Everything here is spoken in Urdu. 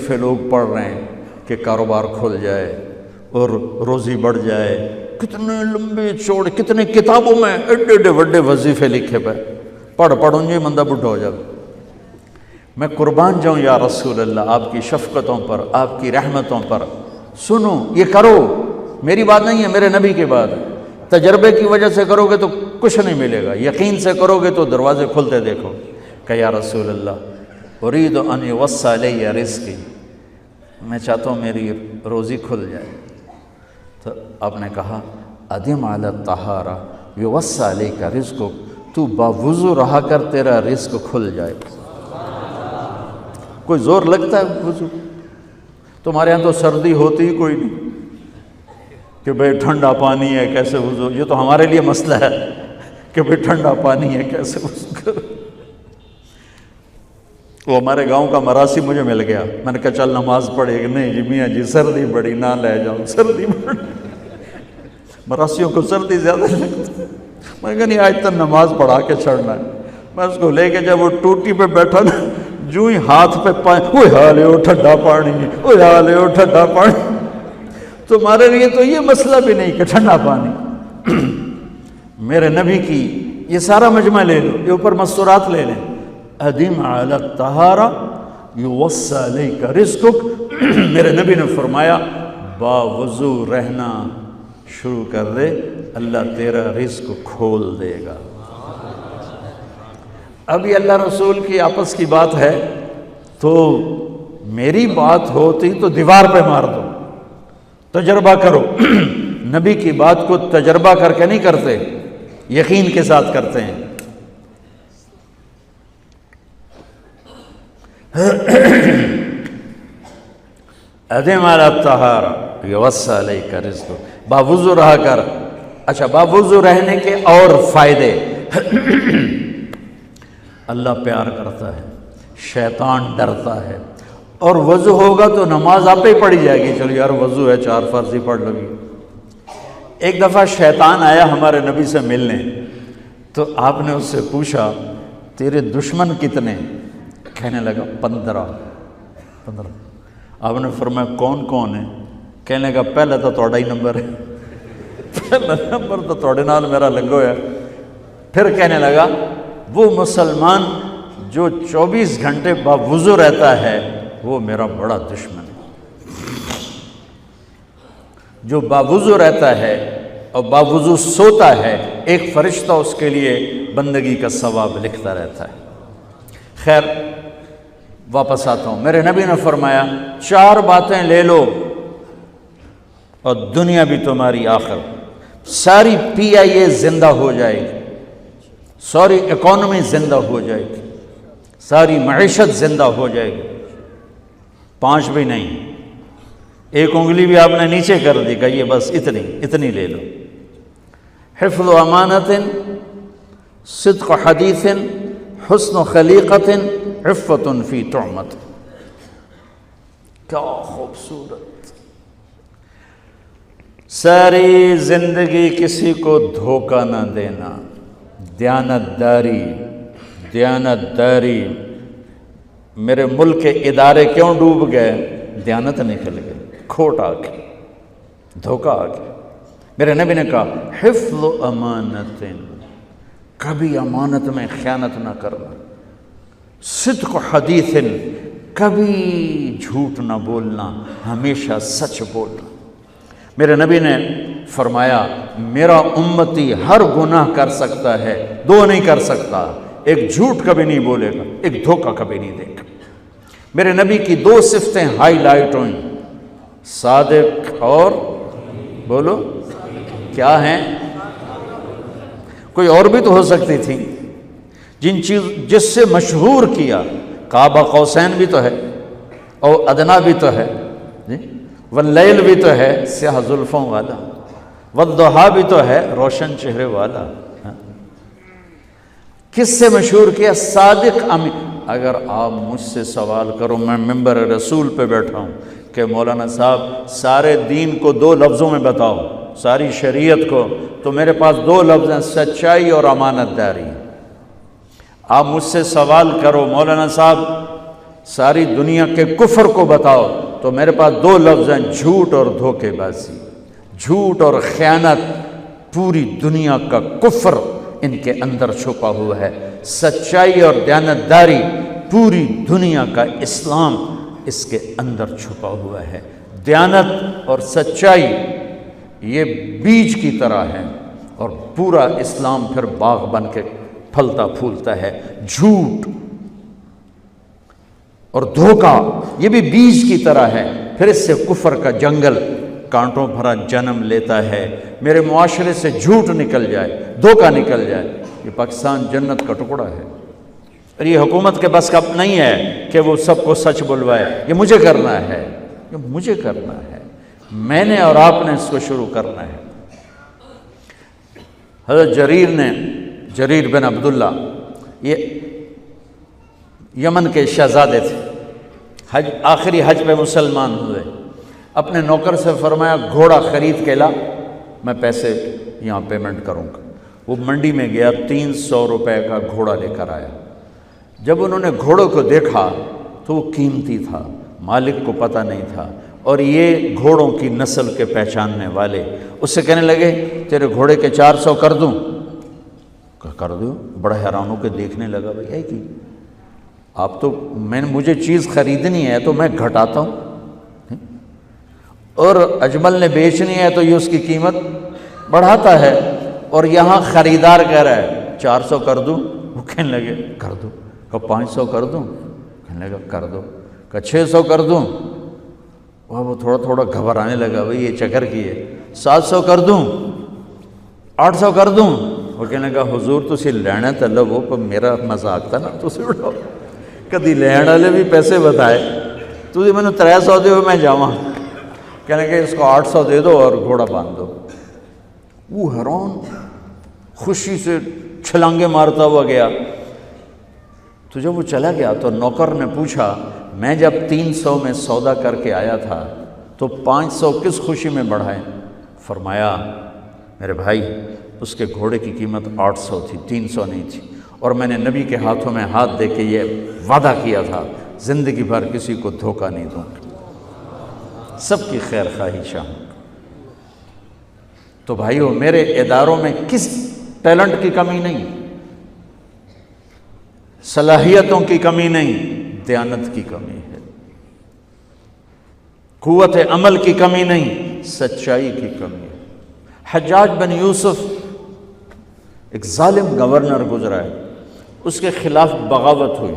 وظیفے لوگ پڑھ رہے ہیں کہ کاروبار کھل جائے اور روزی بڑھ جائے، کتنے لمبے چوڑے، کتنے کتابوں میں ایڈے ایڈے بڑے وظیفے لکھے پہ، پڑھوں جی مندہ بڈھا ہو جائے۔ میں قربان جاؤں یا رسول اللہ آپ کی شفقتوں پر، آپ کی رحمتوں پر، سنو یہ کرو، میری بات نہیں ہے، میرے نبی کی بات ہے۔ تجربے کی وجہ سے کرو گے تو کچھ نہیں ملے گا، یقین سے کرو گے تو دروازے کھلتے دیکھو۔ کہ یا رسول اللہ ارید ان یوسع علی رزقی، میں چاہتا ہوں میری روزی کھل جائے۔ تو آپ نے کہا ادم علی الطہارہ یوسع علیک رزقک، تو باوضو رہا کر تیرا رزق کھل جائے۔ کوئی زور لگتا ہے وضو؟ تمہارے ہاں تو سردی ہوتی ہی کوئی نہیں کہ بھئی ٹھنڈا پانی ہے کیسے وضو، یہ تو ہمارے لیے مسئلہ ہے کہ بھئی ٹھنڈا پانی ہے کیسے وضو کرو۔ وہ ہمارے گاؤں کا مراسی مجھے مل گیا، میں نے کہا چل نماز پڑھے گی، نہیں جی میاں جی سردی بڑی، نہ لے جاؤں سردی بڑی، مراسیوں کو سردی زیادہ لگتی ہے۔ میں نے کہا نہیں آج تک نماز پڑھا کے چھڑنا ہے۔ میں اس کو لے کے جب وہ ٹوٹی پہ بیٹھا نا، جو ہی ہاتھ پہ پانی، اوہ حالے وہ ٹھنڈا پانی، اوہ حالے وہ ٹھنڈا پانی۔ تمہارے لیے تو یہ مسئلہ بھی نہیں کہ ٹھنڈا پانی۔ میرے نبی کی یہ سارا مجمع لے لو، یہ اوپر مستورات لے لیں، ادم علی الطہارہ یوسع علیک رزقک، میرے نبی نے فرمایا باوضو رہنا شروع کر دے، اللہ تیرا رزق کھول دے گا۔ اب یہ اللہ رسول کی آپس کی بات ہے تو میری بات ہوتی تو دیوار پہ مار دو، تجربہ کرو۔ نبی کی بات کو تجربہ کر کے نہیں کرتے، یقین کے ساتھ کرتے ہیں۔ ادم علی الطہارہ یوسع علیک رزقک، باوضو رہا کر۔ اچھا باوضو رہنے کے اور فائدے، اللہ پیار کرتا ہے، شیطان ڈرتا ہے، اور وضو ہوگا تو نماز آپ ہی پڑھی جائے گی، چلو یار وضو ہے 4 فرض ہی پڑھ لو گی۔ ایک دفعہ شیطان آیا ہمارے نبی سے ملنے، تو آپ نے اس سے پوچھا تیرے دشمن کتنے؟ کہنے لگا 15۔ آپ نے فرمایا کون کون ہے؟ کہنے لگا پہلا تو تھوڑا ہی نمبر ہے، پہلا نمبر تو تھوڑے نال میرا لگو ہے۔ پھر کہنے لگا وہ مسلمان جو 24 گھنٹے باوضو رہتا ہے وہ میرا بڑا دشمن ہے۔ جو باوضو رہتا ہے اور باوضو سوتا ہے، ایک فرشتہ اس کے لیے بندگی کا ثواب لکھتا رہتا ہے۔ خیر واپس آتا ہوں، میرے نبی نے فرمایا 4 باتیں لے لو اور دنیا بھی تمہاری آخر، ساری PIA زندہ ہو جائے گی، ساری اکانومی زندہ ہو جائے گی، ساری معیشت زندہ ہو جائے گی۔ 5 بھی نہیں، ایک انگلی بھی آپ نے نیچے کر دی کہ یہ بس اتنی لے لو۔ حفظ و امانت، صدق حدیث، حسن خلیقت، عفت فی طعمت۔ کیا خوبصورت! ساری زندگی کسی کو دھوکہ نہ دینا، دیانت داری۔ میرے ملک کے ادارے کیوں ڈوب گئے؟ دیانت نکل گئی، کھوٹ آ گئی، دھوکہ آ گیا۔ میرے نبی نے کہا حفظ امانت، کبھی امانت میں خیانت نہ کرنا، صدق حدیث، کبھی جھوٹ نہ بولنا، ہمیشہ سچ بولنا۔ میرے نبی نے فرمایا میرا امتی ہر گناہ کر سکتا ہے، 2 نہیں کر سکتا، ایک جھوٹ کبھی نہیں بولے گا، ایک دھوکہ کبھی نہیں دے گا۔ میرے نبی کی 2 صفتیں ہائی لائٹ ہوئیں، صادق اور بولو کیا ہیں؟ کوئی اور بھی تو ہو سکتی تھی، جس سے مشہور کیا، کعبہ قوسین بھی تو ہے، اور ادنا بھی تو ہے، واللیل بھی تو ہے سیاہ زلفوں والا، والضحیٰ بھی تو ہے روشن چہرے والا۔ کس سے مشہور کیا؟ صادق امین۔ اگر آپ مجھ سے سوال کرو، میں ممبر رسول پہ بیٹھا ہوں کہ مولانا صاحب سارے دین کو 2 لفظوں میں بتاؤ، ساری شریعت کو، تو میرے پاس 2 لفظ ہیں، سچائی اور امانت داری۔ آپ مجھ سے سوال کرو مولانا صاحب ساری دنیا کے کفر کو بتاؤ تو میرے پاس دو لفظ ہیں، جھوٹ اور دھوکے بازی، جھوٹ اور خیانت۔ پوری دنیا کا کفر ان کے اندر چھپا ہوا ہے، سچائی اور دیانتداری پوری دنیا کا اسلام اس کے اندر چھپا ہوا ہے۔ دیانت اور سچائی یہ بیج کی طرح ہے اور پورا اسلام پھر باغ بن کے پھلتا پھولتا ہے۔ جھوٹ اور دھوکہ یہ بھی بیج کی طرح ہے، پھر اس سے کفر کا جنگل کانٹوں بھرا جنم لیتا ہے۔ میرے معاشرے سے جھوٹ نکل جائے، دھوکہ نکل جائے، یہ پاکستان جنت کا ٹکڑا ہے۔ اور یہ حکومت کے بس کا نہیں ہے کہ وہ سب کو سچ بلوائے، یہ مجھے کرنا ہے، یہ مجھے کرنا ہے، میں نے اور آپ نے اس کو شروع کرنا ہے۔ حضرت جریر بن عبداللہ یہ یمن کے شہزادے تھے، آخری حج پہ مسلمان ہوئے۔ اپنے نوکر سے فرمایا گھوڑا خرید کے لا، میں پیسے یہاں پیمنٹ کروں گا۔ وہ منڈی میں گیا، 300 روپے کا گھوڑا لے کر آیا۔ جب انہوں نے گھوڑوں کو دیکھا تو وہ قیمتی تھا، مالک کو پتہ نہیں تھا، اور یہ گھوڑوں کی نسل کے پہچاننے والے اس سے کہنے لگے تیرے گھوڑے کے 400 کر دوں؟ کر دو۔ بڑا حیران ہو کے دیکھنے لگا، بھائی ہے کہ آپ تو مجھے چیز خریدنی ہے تو میں گھٹاتا ہوں، اور اجمل نے بیچنی ہے تو یہ اس کی قیمت بڑھاتا ہے، اور یہاں خریدار کہہ رہا ہے 400 کر دوں؟ وہ کہنے لگے کر دو۔ کہ 500 کر دوں؟ کہنے لگا کر دو۔ کہ 600 کر دوں؟ وہ تھوڑا تھوڑا گھبرانے لگا، بھائی یہ چکر کی ہے۔ 700 کر دوں؟ 800 کر دوں؟ وہ کہنے لگا حضور تسی لینا تو لو، پر میرا مذاق تھا نا، تسی اڑاؤ، کدی لین والے بھی پیسے بتائے، تسی میں نے 300 دے میں جاواں۔ کہنے کہ اس کو 800 دے دو اور گھوڑا باندھ دو۔ وہ حیران خوشی سے چھلانگے مارتا ہوا گیا۔ تو جب وہ چلا گیا تو نوکر نے پوچھا میں جب 300 میں سودا کر کے آیا تھا تو 500 کس خوشی میں بڑھائے؟ فرمایا میرے بھائی اس کے گھوڑے کی قیمت 800 تھی، 300 نہیں تھی، اور میں نے نبی کے ہاتھوں میں ہاتھ دے کے یہ وعدہ کیا تھا زندگی بھر کسی کو دھوکہ نہیں دوں گا، سب کی خیر خواہی چاہوں گا۔ تو بھائیو میرے اداروں میں کس ٹیلنٹ کی کمی نہیں، صلاحیتوں کی کمی نہیں، دیانت کی کمی ہے، قوت عمل کی کمی نہیں، سچائی کی کمی ہے۔ حجاج بن یوسف ایک ظالم گورنر گزرا ہے، اس کے خلاف بغاوت ہوئی،